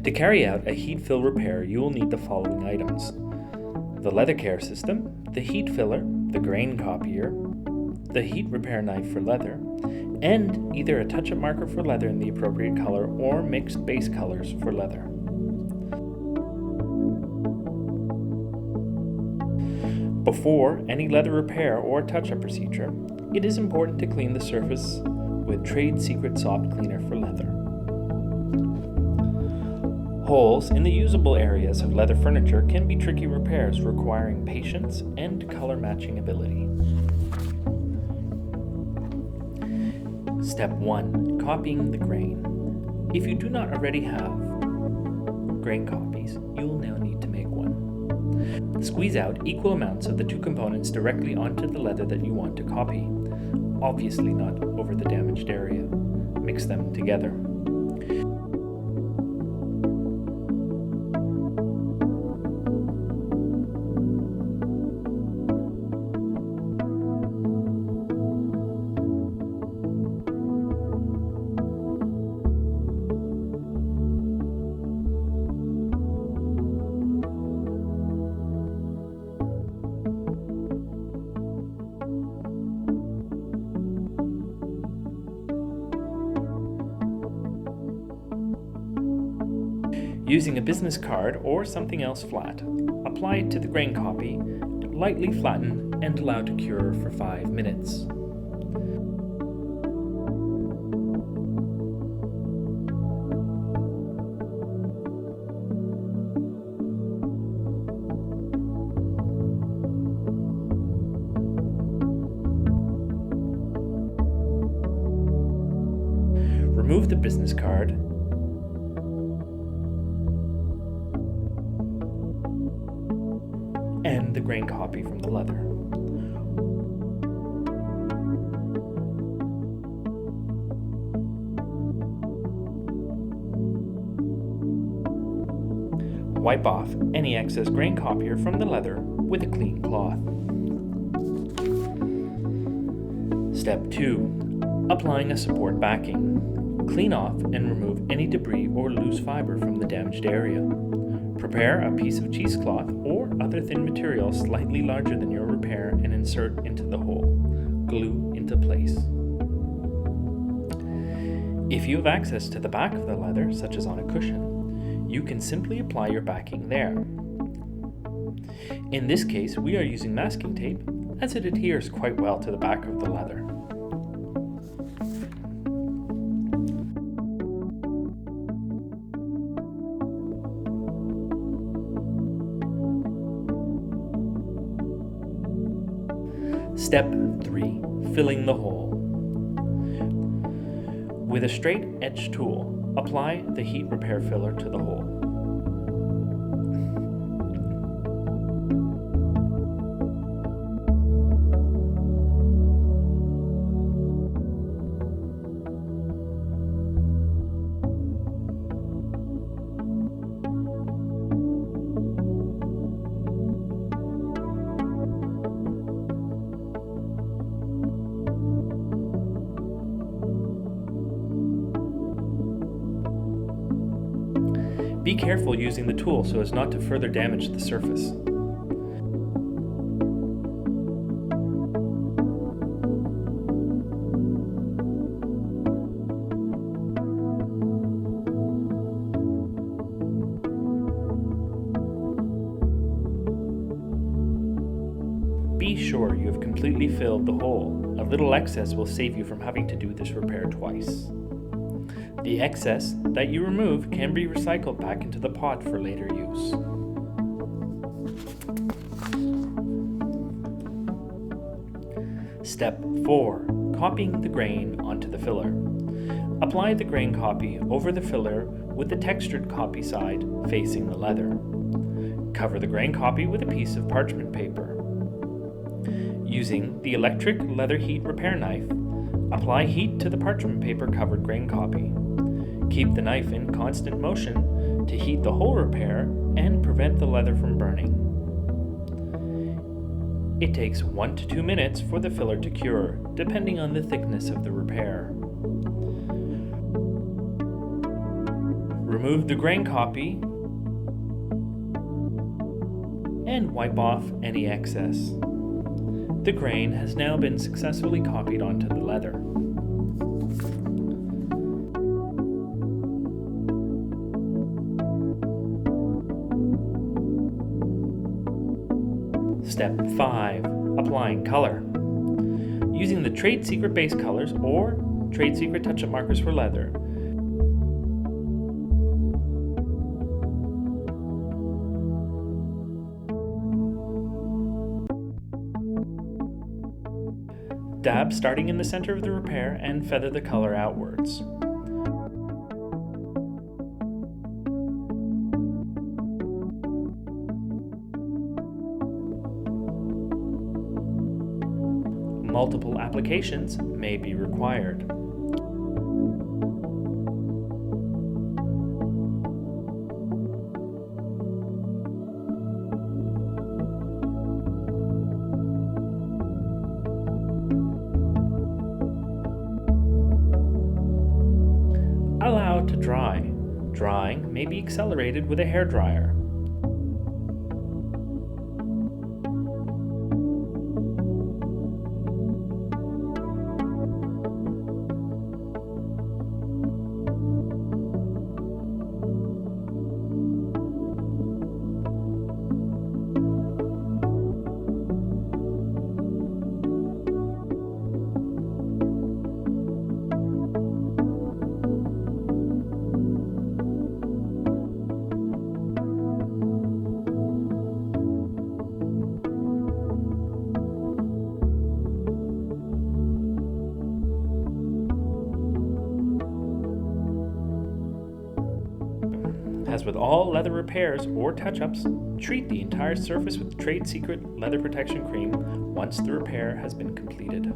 To carry out a heat fill repair, you will need the following items: the leather care system, the heat filler, the grain copier, the heat repair knife for leather, and either a touch-up marker for leather in the appropriate color or mixed base colors for leather. Before any leather repair or touch-up procedure, it is important to clean the surface with Trade Secret Soft Cleaner for leather. Holes in the usable areas of leather furniture can be tricky repairs requiring patience and color matching ability. Step 1. Copying the grain. If you do not already have grain copies, you will now need to make one. Squeeze out equal amounts of the two components directly onto the leather that you want to copy, obviously not over the damaged area. Mix them together. Using a business card or something else flat, apply it to the grain copy, lightly flatten, and allow to cure for 5 minutes. Remove the business card and the grain copy from the leather. Wipe off any excess grain copier from the leather with a clean cloth. Step 2. Applying a support backing. Clean off and remove any debris or loose fiber from the damaged area. Prepare a piece of cheesecloth or other thin material slightly larger than your repair and insert into the hole. Glue into place. If you have access to the back of the leather, such as on a cushion, you can simply apply your backing there. In this case, we are using masking tape as it adheres quite well to the back of the leather. Step 3. Filling the hole. With a straight edge tool, apply the heat repair filler to the hole. Be careful using the tool so as not to further damage the surface. Be sure you have completely filled the hole. A little excess will save you from having to do this repair twice. The excess that you remove can be recycled back into the pot for later use. Step 4. Copying the grain onto the filler. Apply the grain copy over the filler with the textured copy side facing the leather. Cover the grain copy with a piece of parchment paper. Using the electric leather heat repair knife, apply heat to the parchment paper covered grain copy. Keep the knife in constant motion to heat the whole repair and prevent the leather from burning. It takes 1 to 2 minutes for the filler to cure, depending on the thickness of the repair. Remove the grain copy and wipe off any excess. The grain has now been successfully copied onto the leather. Step 5. Applying color. Using the Trade Secret base colors or Trade Secret touch-up markers for leather, dab starting in the center of the repair and feather the color outwards. Multiple applications may be required. Allow to dry. Drying may be accelerated with a hairdryer. As with all leather repairs or touch-ups, treat the entire surface with Trade Secret Leather Protection Cream once the repair has been completed.